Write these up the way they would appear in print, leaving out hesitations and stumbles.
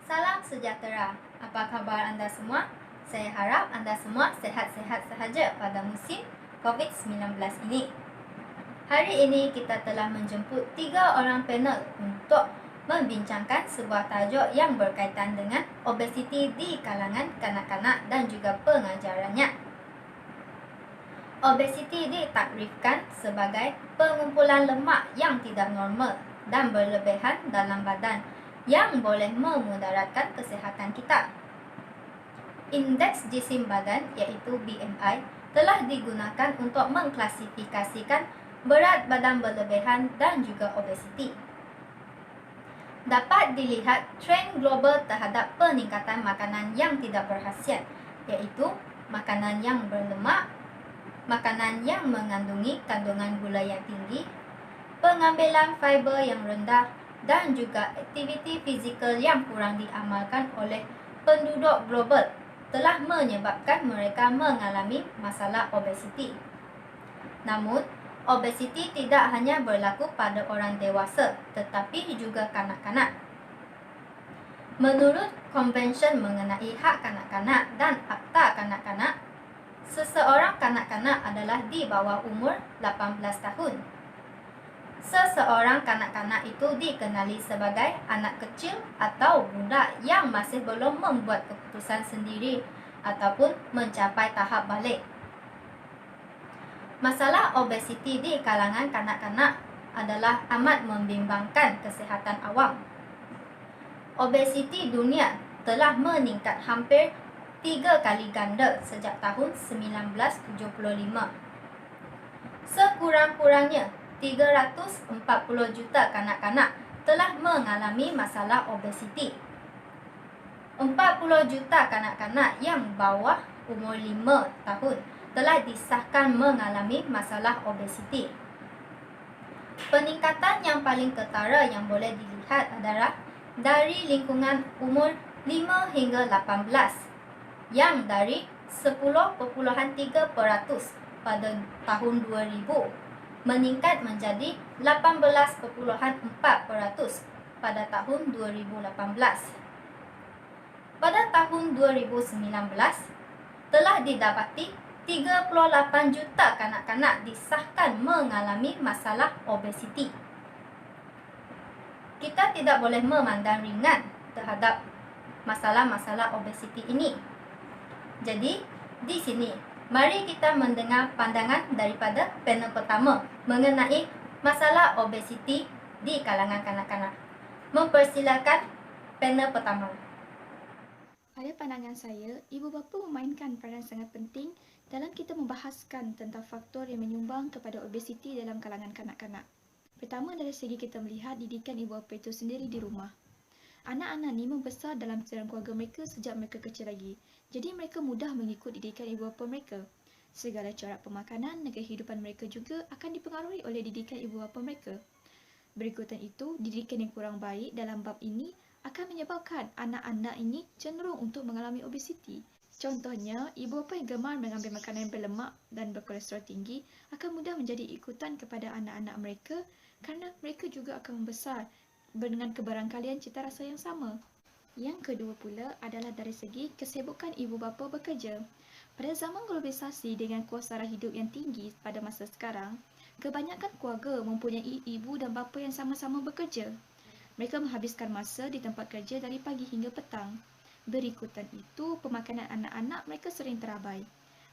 Salam sejahtera. Apa khabar anda semua? Saya harap anda semua sehat-sehat sahaja pada musim COVID-19 ini. Hari ini kita telah menjemput 3 orang panel untuk membincangkan sebuah tajuk yang berkaitan dengan obesiti di kalangan kanak-kanak dan juga pengajarannya. Obesiti ditakrifkan sebagai pengumpulan lemak yang tidak normal dan berlebihan dalam badan yang boleh memudaratkan kesihatan kita. Indeks jisim badan iaitu BMI telah digunakan untuk mengklasifikasikan berat badan berlebihan dan juga obesiti. Dapat dilihat tren global terhadap peningkatan makanan yang tidak berkhasiat, iaitu makanan yang berlemak, makanan yang mengandungi kandungan gula yang tinggi, pengambilan fiber yang rendah, dan juga aktiviti fizikal yang kurang diamalkan oleh penduduk global telah menyebabkan mereka mengalami masalah obesiti. Namun, obesiti tidak hanya berlaku pada orang dewasa, tetapi juga kanak-kanak. Menurut Konvensyen mengenai hak kanak-kanak dan Akta Kanak-kanak, seseorang kanak-kanak adalah di bawah umur 18 tahun. Seseorang kanak-kanak itu dikenali sebagai anak kecil atau budak yang masih belum membuat keputusan sendiri ataupun mencapai tahap balik. Masalah obesiti di kalangan kanak-kanak adalah amat membimbangkan kesihatan awam. Obesiti dunia telah meningkat hampir 3 kali ganda sejak tahun 1975. Sekurang-kurangnya 340 juta kanak-kanak telah mengalami masalah obesiti. 40 juta kanak-kanak yang bawah umur 5 tahun telah disahkan mengalami masalah obesiti. Peningkatan yang paling ketara yang boleh dilihat adalah dari lingkungan umur 5 hingga 18 yang dari 10.3% pada tahun 2000 meningkat menjadi 18.4% pada tahun 2018. Pada tahun 2019 telah didapati 38 juta kanak-kanak disahkan mengalami masalah obesiti. Kita tidak boleh memandang ringan terhadap masalah-masalah obesiti ini. Jadi, di sini mari kita mendengar pandangan daripada panel pertama mengenai masalah obesiti di kalangan kanak-kanak. Mempersilakan panel pertama. Pada pandangan saya, ibu bapa memainkan peranan sangat penting dalam kita membahaskan tentang faktor yang menyumbang kepada obesiti dalam kalangan kanak-kanak. Pertama, dari segi kita melihat didikan ibu bapa itu sendiri di rumah. Anak-anak ni membesar dalam keluarga mereka sejak mereka kecil lagi. Jadi mereka mudah mengikut didikan ibu bapa mereka. Segala corak pemakanan dan kehidupan mereka juga akan dipengaruhi oleh didikan ibu bapa mereka. Berikutan itu, didikan yang kurang baik dalam bab ini akan menyebabkan anak-anak ini cenderung untuk mengalami obesiti. Contohnya, ibu bapa yang gemar mengambil makanan yang berlemak dan berkolesterol tinggi akan mudah menjadi ikutan kepada anak-anak mereka kerana mereka juga akan membesar dengan kebarangkalian cita rasa yang sama. Yang kedua pula adalah dari segi kesibukan ibu bapa bekerja. Pada zaman globalisasi dengan kos sara hidup yang tinggi pada masa sekarang, kebanyakan keluarga mempunyai ibu dan bapa yang sama-sama bekerja. Mereka menghabiskan masa di tempat kerja dari pagi hingga petang. Berikutan itu, pemakanan anak-anak mereka sering terabai.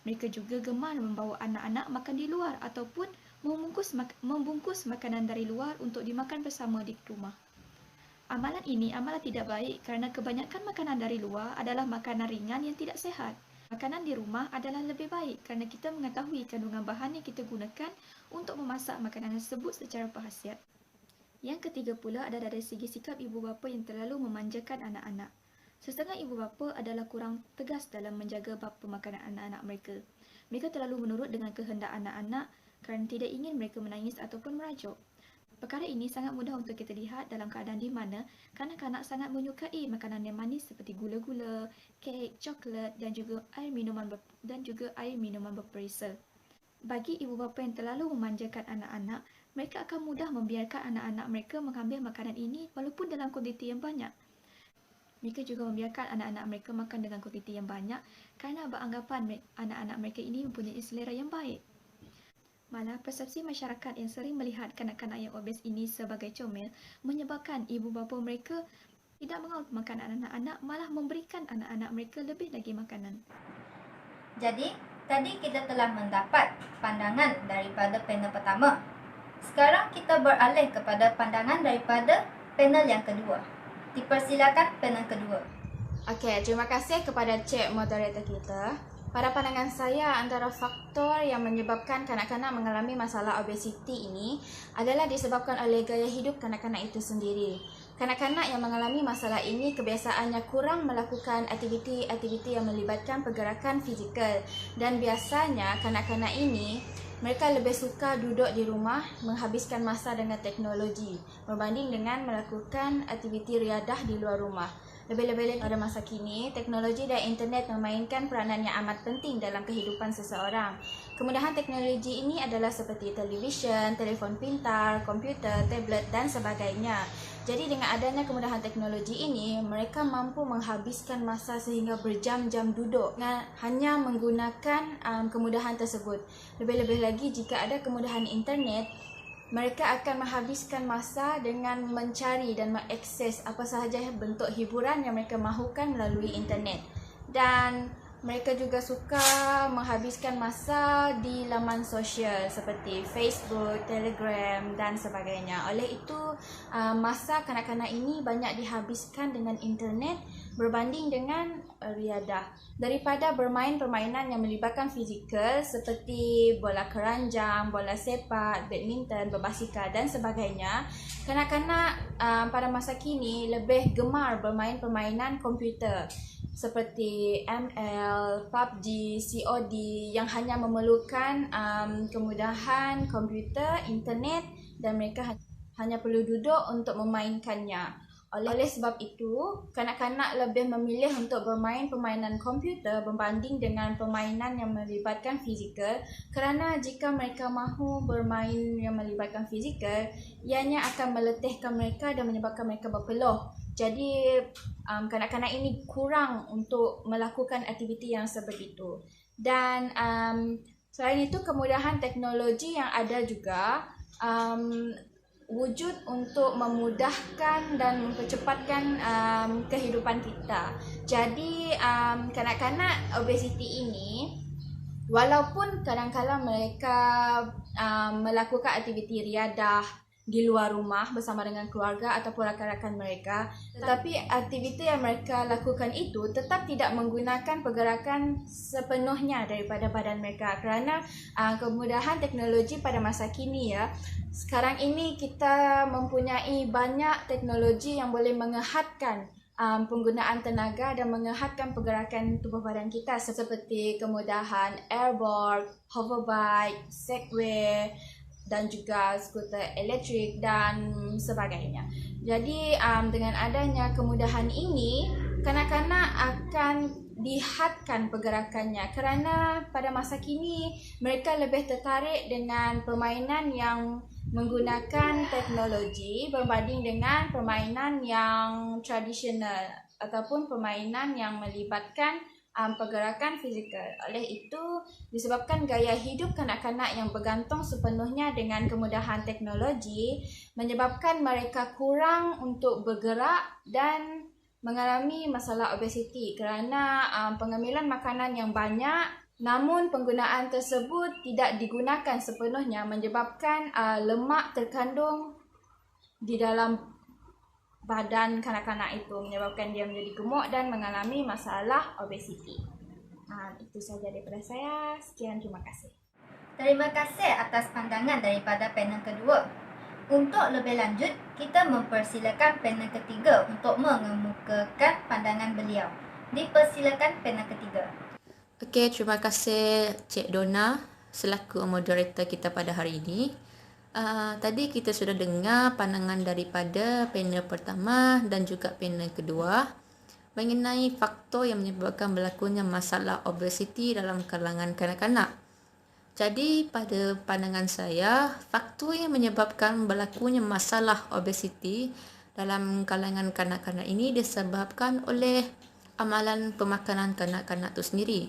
Mereka juga gemar membawa anak-anak makan di luar ataupun membungkus makanan dari luar untuk dimakan bersama di rumah. Amalan ini amalan tidak baik kerana kebanyakan makanan dari luar adalah makanan ringan yang tidak sihat. Makanan di rumah adalah lebih baik kerana kita mengetahui kandungan bahan yang kita gunakan untuk memasak makanan tersebut secara berkhasiat. Yang ketiga pula adalah dari segi sikap ibu bapa yang terlalu memanjakan anak-anak. Setengah ibu bapa adalah kurang tegas dalam menjaga bab pemakanan anak-anak mereka. Mereka terlalu menurut dengan kehendak anak-anak kerana tidak ingin mereka menangis ataupun merajuk. Perkara ini sangat mudah untuk kita lihat dalam keadaan di mana kanak-kanak sangat menyukai makanan yang manis seperti gula-gula, kek, coklat dan juga air minuman berperisa. Bagi ibu bapa yang terlalu memanjakan anak-anak, mereka akan mudah membiarkan anak-anak mereka mengambil makanan ini walaupun dalam kuantiti yang banyak. Mereka juga membiarkan anak-anak mereka makan dengan kuantiti yang banyak kerana beranggapan anak-anak mereka ini mempunyai selera yang baik. Malah, persepsi masyarakat yang sering melihat kanak-kanak yang obes ini sebagai comel menyebabkan ibu bapa mereka tidak mahu makan anak-anak, malah memberikan anak-anak mereka lebih lagi makanan. Jadi, tadi kita telah mendapat pandangan daripada panel pertama. Sekarang kita beralih kepada pandangan daripada panel yang kedua. Dipersilakan panel kedua. Okey, terima kasih kepada Cik Moderator kita. Pada pandangan saya, antara faktor yang menyebabkan kanak-kanak mengalami masalah obesiti ini adalah disebabkan oleh gaya hidup kanak-kanak itu sendiri. Kanak-kanak yang mengalami masalah ini kebiasaannya kurang melakukan aktiviti-aktiviti yang melibatkan pergerakan fizikal, dan biasanya kanak-kanak ini mereka lebih suka duduk di rumah menghabiskan masa dengan teknologi berbanding dengan melakukan aktiviti riadah di luar rumah. Lebih-lebih pada masa kini, teknologi dan internet memainkan peranan yang amat penting dalam kehidupan seseorang. Kemudahan teknologi ini adalah seperti televisyen, telefon pintar, komputer, tablet dan sebagainya. Jadi dengan adanya kemudahan teknologi ini, mereka mampu menghabiskan masa sehingga berjam-jam duduk hanya menggunakan kemudahan tersebut. Lebih-lebih lagi jika ada kemudahan internet, mereka akan menghabiskan masa dengan mencari dan mengakses apa sahaja bentuk hiburan yang mereka mahukan melalui internet. Dan mereka juga suka menghabiskan masa di laman sosial seperti Facebook, Telegram dan sebagainya. Oleh itu, masa kanak-kanak ini banyak dihabiskan dengan internet berbanding dengan riadah. Daripada bermain permainan yang melibatkan fizikal seperti bola keranjang, bola sepak, badminton, berbasikal dan sebagainya, kanak-kanak pada masa kini lebih gemar bermain permainan komputer seperti ML, PUBG, COD yang hanya memerlukan kemudahan komputer, internet dan mereka hanya perlu duduk untuk memainkannya. Oleh sebab itu, kanak-kanak lebih memilih untuk bermain permainan komputer berbanding dengan permainan yang melibatkan fizikal, kerana jika mereka mahu bermain yang melibatkan fizikal, ianya akan meletihkan mereka dan menyebabkan mereka berpeluh. Jadi, kanak-kanak ini kurang untuk melakukan aktiviti yang seperti itu. Dan selain itu, kemudahan teknologi yang ada juga wujud untuk memudahkan dan mempercepatkan kehidupan kita. Jadi kanak-kanak obesiti ini, walaupun kadang-kadang mereka melakukan aktiviti riadah di luar rumah bersama dengan keluarga ataupun rakan-rakan mereka, tetapi aktiviti yang mereka lakukan itu tetap tidak menggunakan pergerakan sepenuhnya daripada badan mereka, kerana kemudahan teknologi pada masa kini sekarang ini kita mempunyai banyak teknologi yang boleh mengehatkan penggunaan tenaga dan mengehatkan pergerakan tubuh badan kita, seperti kemudahan airboard, hoverbike, segway dan juga skuter elektrik dan sebagainya. Jadi dengan adanya kemudahan ini, kanak-kanak akan dihadkan pergerakannya, kerana pada masa kini mereka lebih tertarik dengan permainan yang menggunakan teknologi berbanding dengan permainan yang tradisional ataupun permainan yang melibatkan pergerakan fizikal. Oleh itu, disebabkan gaya hidup kanak-kanak yang bergantung sepenuhnya dengan kemudahan teknologi menyebabkan mereka kurang untuk bergerak dan mengalami masalah obesiti, kerana pengambilan makanan yang banyak namun penggunaan tersebut tidak digunakan sepenuhnya menyebabkan lemak terkandung di dalam badan kanak-kanak itu, menyebabkan dia menjadi gemuk dan mengalami masalah obesiti. Itu saja daripada saya. Sekian, terima kasih. Terima kasih atas pandangan daripada panel kedua. Untuk lebih lanjut, kita mempersilakan panel ketiga untuk mengemukakan pandangan beliau. Dipersilakan panel ketiga. Okey, terima kasih Cik Donna selaku moderator kita pada hari ini. Tadi kita sudah dengar pandangan daripada panel pertama dan juga panel kedua mengenai faktor yang menyebabkan berlakunya masalah obesiti dalam kalangan kanak-kanak. Jadi pada pandangan saya, faktor yang menyebabkan berlakunya masalah obesiti dalam kalangan kanak-kanak ini disebabkan oleh amalan pemakanan kanak-kanak itu sendiri.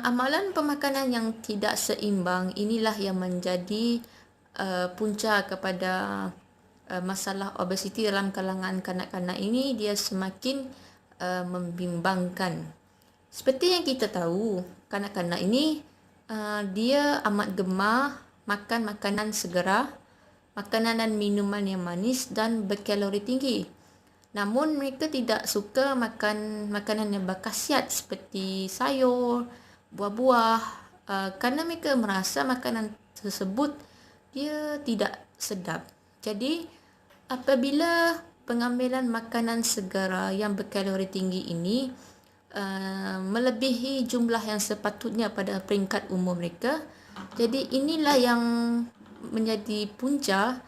Amalan pemakanan yang tidak seimbang inilah yang menjadi punca kepada masalah obesiti dalam kalangan kanak-kanak ini. Dia semakin membimbangkan. Seperti yang kita tahu, kanak-kanak ini dia amat gemar makan makanan segera, makanan dan minuman yang manis dan berkalori tinggi. Namun mereka tidak suka makan makanan yang berkhasiat seperti sayur, buah-buah, kerana mereka merasa makanan tersebut dia tidak sedap. Jadi apabila pengambilan makanan segera yang berkalori tinggi ini melebihi jumlah yang sepatutnya pada peringkat umur mereka, jadi inilah yang menjadi punca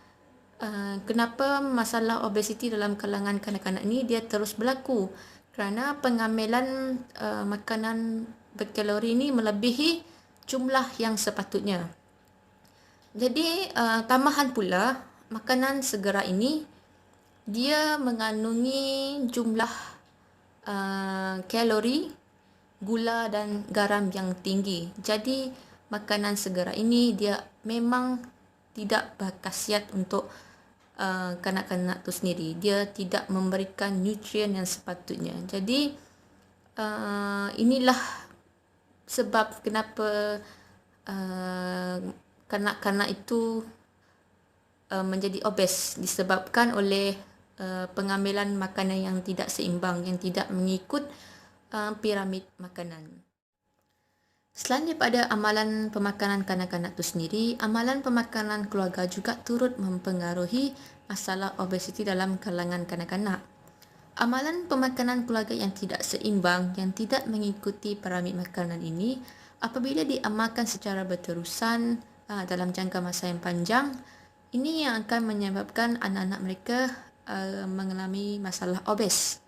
kenapa masalah obesiti dalam kalangan kanak-kanak ini dia terus berlaku, kerana pengambilan makanan berkalori ini melebihi jumlah yang sepatutnya. Jadi tambahan pula, makanan segera ini dia mengandungi jumlah kalori, gula dan garam yang tinggi. Jadi makanan segera ini dia memang tidak berkhasiat untuk kanak-kanak itu sendiri. Dia tidak memberikan nutrien yang sepatutnya. Jadi inilah sebab kenapa kanak-kanak itu menjadi obes, disebabkan oleh pengambilan makanan yang tidak seimbang, yang tidak mengikut piramid makanan. Selain daripada amalan pemakanan kanak-kanak itu sendiri, amalan pemakanan keluarga juga turut mempengaruhi masalah obesiti dalam kalangan kanak-kanak. Amalan pemakanan keluarga yang tidak seimbang, yang tidak mengikuti piramid makanan ini, apabila diamalkan secara berterusan dalam jangka masa yang panjang, ini yang akan menyebabkan anak-anak mereka mengalami masalah obes.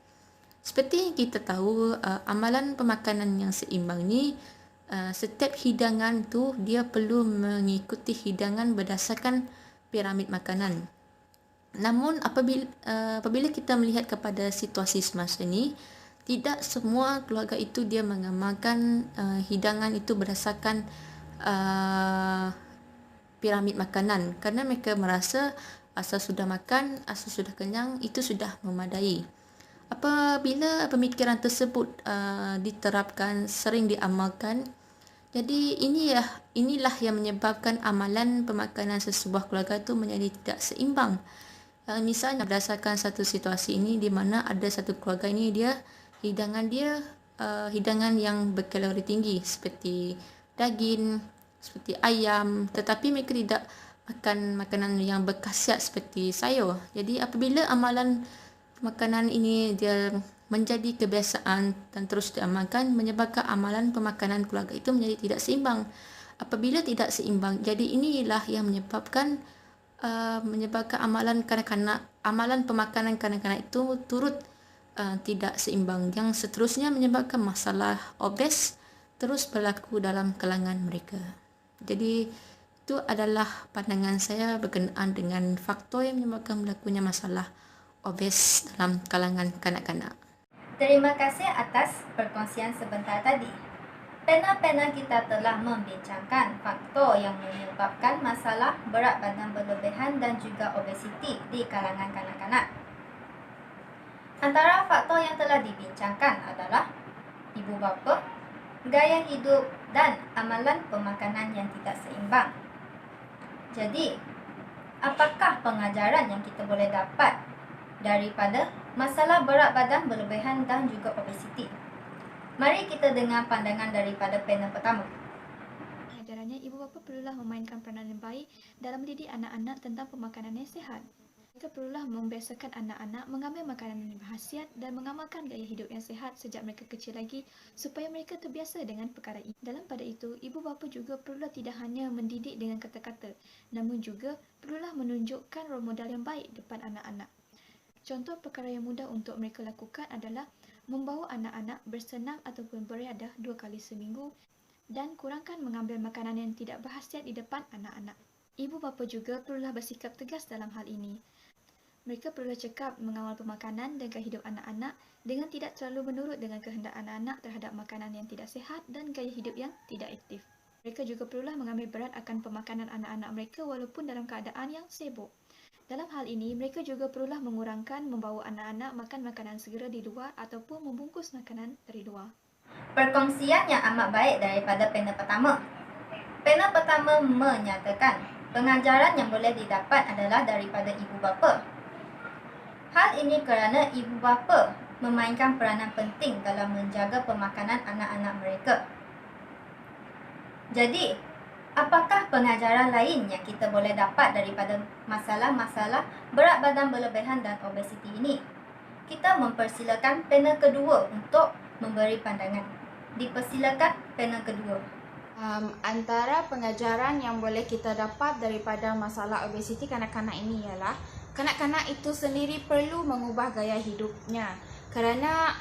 Seperti yang kita tahu, amalan pemakanan yang seimbang ni, setiap hidangan tu dia perlu mengikuti hidangan berdasarkan piramid makanan. Namun apabila kita melihat kepada situasi semasa ini, tidak semua keluarga itu dia mengamalkan hidangan itu berdasarkan piramid makanan, kerana mereka merasa asal sudah makan, asal sudah kenyang, itu sudah memadai. Apabila pemikiran tersebut diterapkan, sering diamalkan, jadi inilah yang menyebabkan amalan pemakanan sesebuah keluarga itu menjadi tidak seimbang. Misalnya berdasarkan satu situasi ini di mana ada satu keluarga ini hidangan yang berkalori tinggi seperti daging, seperti ayam, tetapi mereka tidak makan makanan yang berkhasiat seperti sayur. Jadi apabila amalan makanan ini dia menjadi kebiasaan dan terus diamalkan, menyebabkan amalan pemakanan keluarga itu menjadi tidak seimbang. Apabila tidak seimbang, jadi inilah yang menyebabkan amalan pemakanan kanak-kanak itu turut tidak seimbang, yang seterusnya menyebabkan masalah obes terus berlaku dalam kalangan mereka. Jadi itu adalah pandangan saya berkenaan dengan faktor yang menyebabkan berlakunya masalah obes dalam kalangan kanak-kanak. Terima kasih atas perkongsian sebentar tadi. Pena-pena kita telah membincangkan faktor yang menyebabkan masalah berat badan berlebihan dan juga obesiti di kalangan kanak-kanak. Antara faktor yang telah dibincangkan adalah ibu bapa, gaya hidup dan amalan pemakanan yang tidak seimbang. Jadi, apakah pengajaran yang kita boleh dapat daripada masalah berat badan berlebihan dan juga obesiti? Mari kita dengar pandangan daripada panel pertama. Pengajarannya, ibu bapa perlulah memainkan peranan yang baik dalam mendidik anak-anak tentang pemakanan yang sihat. Mereka perlulah membiasakan anak-anak mengambil makanan yang berkhasiat dan mengamalkan gaya hidup yang sihat sejak mereka kecil lagi supaya mereka terbiasa dengan perkara ini. Dalam pada itu, ibu bapa juga perlulah tidak hanya mendidik dengan kata-kata, namun juga perlulah menunjukkan role model yang baik depan anak-anak. Contoh perkara yang mudah untuk mereka lakukan adalah membawa anak-anak bersenam ataupun beriadah 2 kali seminggu dan kurangkan mengambil makanan yang tidak berkhasiat di depan anak-anak. Ibu bapa juga perlulah bersikap tegas dalam hal ini. Mereka perlu cekap mengawal pemakanan dan gaya hidup anak-anak dengan tidak terlalu menurut dengan kehendak anak-anak terhadap makanan yang tidak sihat dan gaya hidup yang tidak aktif. Mereka juga perlulah mengambil berat akan pemakanan anak-anak mereka walaupun dalam keadaan yang sibuk. Dalam hal ini, mereka juga perlulah mengurangkan membawa anak-anak makan makanan segera di luar ataupun membungkus makanan dari luar. Perkongsian yang amat baik daripada panel pertama. Panel pertama menyatakan pengajaran yang boleh didapat adalah daripada ibu bapa. Hal ini kerana ibu bapa memainkan peranan penting dalam menjaga pemakanan anak-anak mereka. Jadi, apakah pengajaran lain yang kita boleh dapat daripada masalah-masalah berat badan berlebihan dan obesiti ini? Kita mempersilakan panel kedua untuk memberi pandangan. Dipersilakan panel kedua. Antara pengajaran yang boleh kita dapat daripada masalah obesiti kanak-kanak ini ialah kanak-kanak itu sendiri perlu mengubah gaya hidupnya. Kerana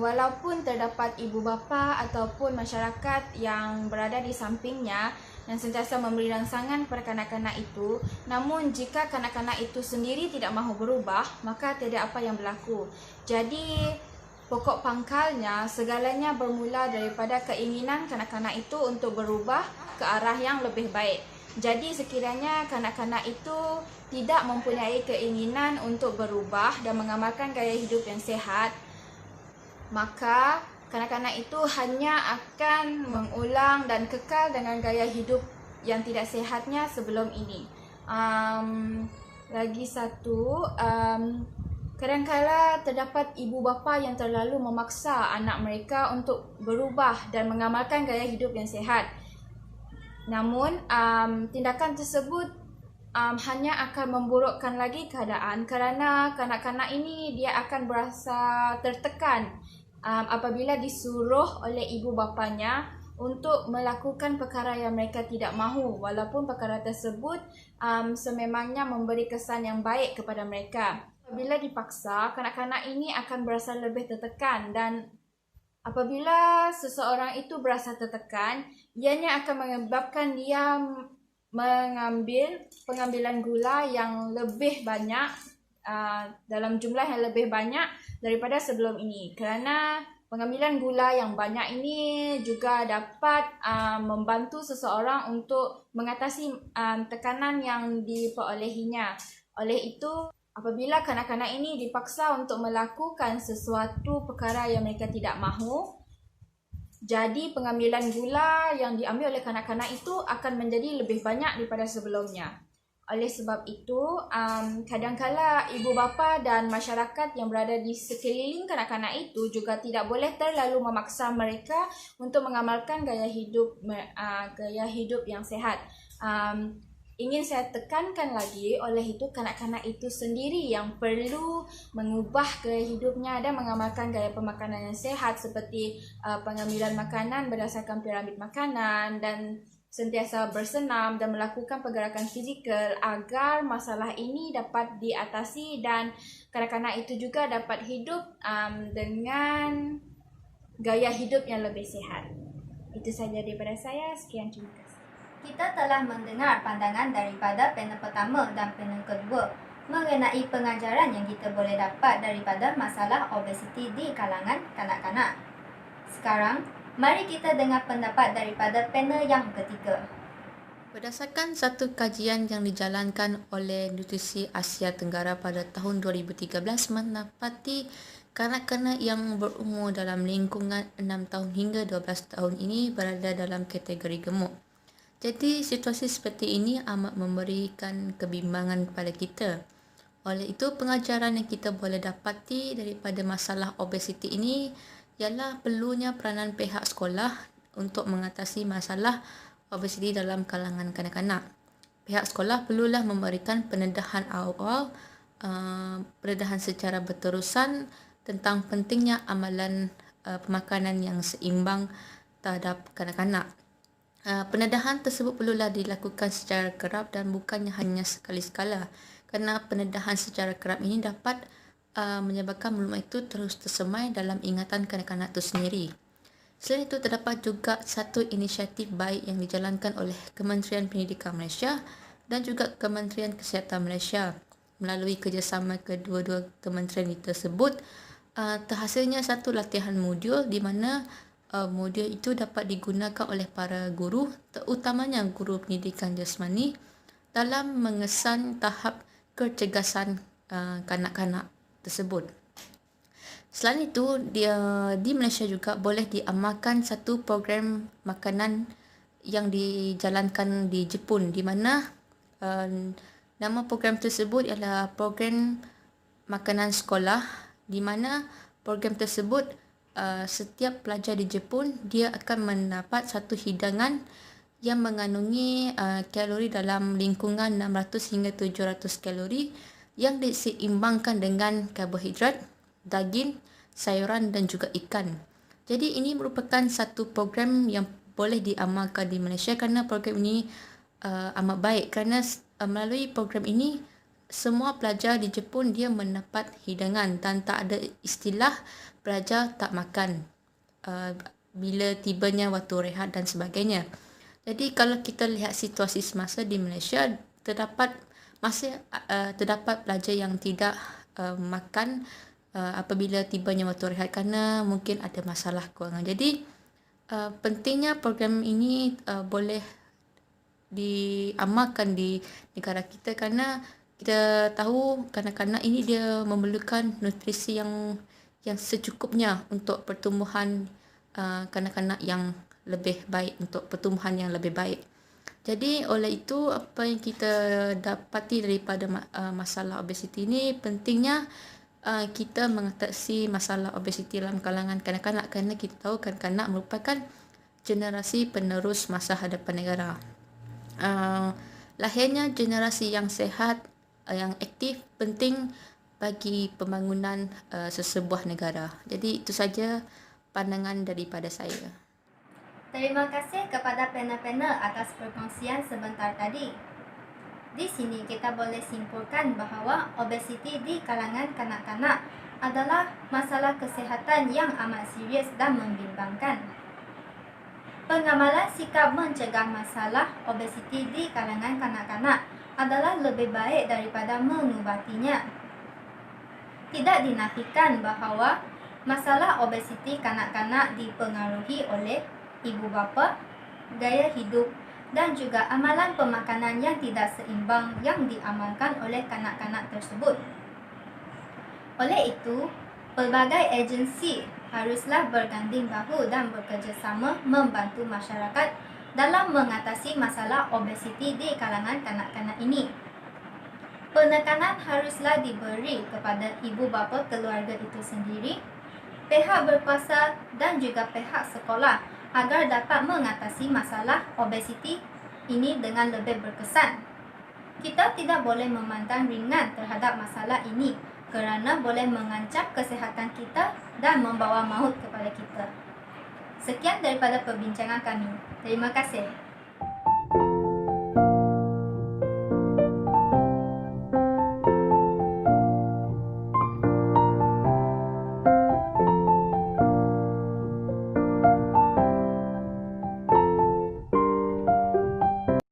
walaupun terdapat ibu bapa ataupun masyarakat yang berada di sampingnya yang sentiasa memberi rangsangan kepada kanak-kanak itu, namun jika kanak-kanak itu sendiri tidak mahu berubah, maka tiada apa yang berlaku. Jadi pokok pangkalnya segalanya bermula daripada keinginan kanak-kanak itu untuk berubah ke arah yang lebih baik. Jadi sekiranya kanak-kanak itu tidak mempunyai keinginan untuk berubah dan mengamalkan gaya hidup yang sihat, maka kanak-kanak itu hanya akan mengulang dan kekal dengan gaya hidup yang tidak sihatnya sebelum ini. Lagi satu, kadang-kala terdapat ibu bapa yang terlalu memaksa anak mereka untuk berubah dan mengamalkan gaya hidup yang sihat. Namun, tindakan tersebut hanya akan memburukkan lagi keadaan kerana kanak-kanak ini dia akan berasa tertekan apabila disuruh oleh ibu bapanya untuk melakukan perkara yang mereka tidak mahu, walaupun perkara tersebut sememangnya memberi kesan yang baik kepada mereka. Apabila dipaksa, kanak-kanak ini akan berasa lebih tertekan, dan apabila seseorang itu berasa tertekan, ianya akan menyebabkan dia mengambil pengambilan gula yang lebih banyak, dalam jumlah yang lebih banyak daripada sebelum ini. Kerana pengambilan gula yang banyak ini juga dapat membantu seseorang untuk mengatasi tekanan yang diperolehinya. Oleh itu, apabila kanak-kanak ini dipaksa untuk melakukan sesuatu perkara yang mereka tidak mahu, jadi pengambilan gula yang diambil oleh kanak-kanak itu akan menjadi lebih banyak daripada sebelumnya. Oleh sebab itu, kadang-kala ibu bapa dan masyarakat yang berada di sekeliling kanak-kanak itu juga tidak boleh terlalu memaksa mereka untuk mengamalkan gaya hidup yang sihat. Ingin saya tekankan lagi, oleh itu kanak-kanak itu sendiri yang perlu mengubah gaya hidupnya dan mengamalkan gaya pemakanan yang sihat seperti pengambilan makanan berdasarkan piramid makanan dan sentiasa bersenam dan melakukan pergerakan fizikal agar masalah ini dapat diatasi dan kanak-kanak itu juga dapat hidup dengan gaya hidup yang lebih sihat. Itu sahaja daripada saya. Sekian, terima kasih. Kita telah mendengar pandangan daripada panel pertama dan panel kedua mengenai pengajaran yang kita boleh dapat daripada masalah obesiti di kalangan kanak-kanak. Sekarang, mari kita dengar pendapat daripada panel yang ketiga. Berdasarkan satu kajian yang dijalankan oleh Nutrisi Asia Tenggara pada tahun 2013 mendapati kanak-kanak yang berumur dalam lingkungan 6 tahun hingga 12 tahun ini berada dalam kategori gemuk. Jadi situasi seperti ini amat memberikan kebimbangan kepada kita. Oleh itu, pengajaran yang kita boleh dapati daripada masalah obesiti ini ialah perlunya peranan pihak sekolah untuk mengatasi masalah obesiti dalam kalangan kanak-kanak. Pihak sekolah perlulah memberikan pendedahan awal, pendedahan secara berterusan tentang pentingnya amalan pemakanan yang seimbang terhadap kanak-kanak. Pendedahan tersebut perlulah dilakukan secara kerap dan bukannya hanya sekali-sekala, kerana pendedahan secara kerap ini dapat menyebabkan maklumat itu terus tersemai dalam ingatan kanak-kanak itu sendiri. Selain itu, terdapat juga satu inisiatif baik yang dijalankan oleh Kementerian Pendidikan Malaysia dan juga Kementerian Kesihatan Malaysia melalui kerjasama kedua-dua kementerian tersebut, terhasilnya satu latihan modul di mana modul itu dapat digunakan oleh para guru, terutamanya guru pendidikan jasmani, dalam mengesan tahap kecergasan kanak-kanak tersebut. Selain itu, di Malaysia juga boleh diamalkan satu program makanan yang dijalankan di Jepun, di mana nama program tersebut ialah program makanan sekolah, di mana program tersebut setiap pelajar di Jepun dia akan mendapat satu hidangan yang mengandungi kalori dalam lingkungan 600 hingga 700 kalori yang diseimbangkan dengan karbohidrat, daging, sayuran dan juga ikan. Jadi ini merupakan satu program yang boleh diamalkan di Malaysia kerana program ini amat baik, kerana melalui program ini semua pelajar di Jepun dia mendapat hidangan dan tak ada istilah pelajar tak makan bila tibanya waktu rehat dan sebagainya. Jadi kalau kita lihat situasi semasa di Malaysia, terdapat pelajar yang tidak makan apabila tibanya waktu rehat kerana mungkin ada masalah kewangan. Jadi pentingnya program ini boleh diamalkan di negara kita kerana kita tahu kanak-kanak ini dia memerlukan nutrisi yang secukupnya untuk pertumbuhan kanak-kanak yang lebih baik, untuk pertumbuhan yang lebih baik. Jadi oleh itu apa yang kita dapati daripada masalah obesiti ini, pentingnya kita mengatasi masalah obesiti dalam kalangan kanak-kanak kerana kita tahu kanak-kanak merupakan generasi penerus masa hadapan negara. Lahirnya generasi yang sehat, yang aktif penting bagi pembangunan sesebuah negara. Jadi itu saja pandangan daripada saya. Terima kasih kepada panel-panel atas perkongsian sebentar tadi. Di sini kita boleh simpulkan bahawa obesiti di kalangan kanak-kanak adalah masalah kesihatan yang amat serius dan membimbangkan. Pengamalan sikap mencegah masalah obesiti di kalangan kanak-kanak adalah lebih baik daripada mengubatinya. Tidak dinafikan bahawa masalah obesiti kanak-kanak dipengaruhi oleh ibu bapa, gaya hidup dan juga amalan pemakanan yang tidak seimbang yang diamalkan oleh kanak-kanak tersebut. Oleh itu, pelbagai agensi haruslah berganding bahu dan bekerjasama membantu masyarakat dalam mengatasi masalah obesiti di kalangan kanak-kanak ini. Penekanan haruslah diberi kepada ibu bapa keluarga itu sendiri, pihak berkuasa dan juga pihak sekolah agar dapat mengatasi masalah obesiti ini dengan lebih berkesan. Kita tidak boleh memandang ringan terhadap masalah ini kerana boleh mengancam kesihatan kita dan membawa maut kepada kita. Sekian daripada perbincangan kami. Terima kasih.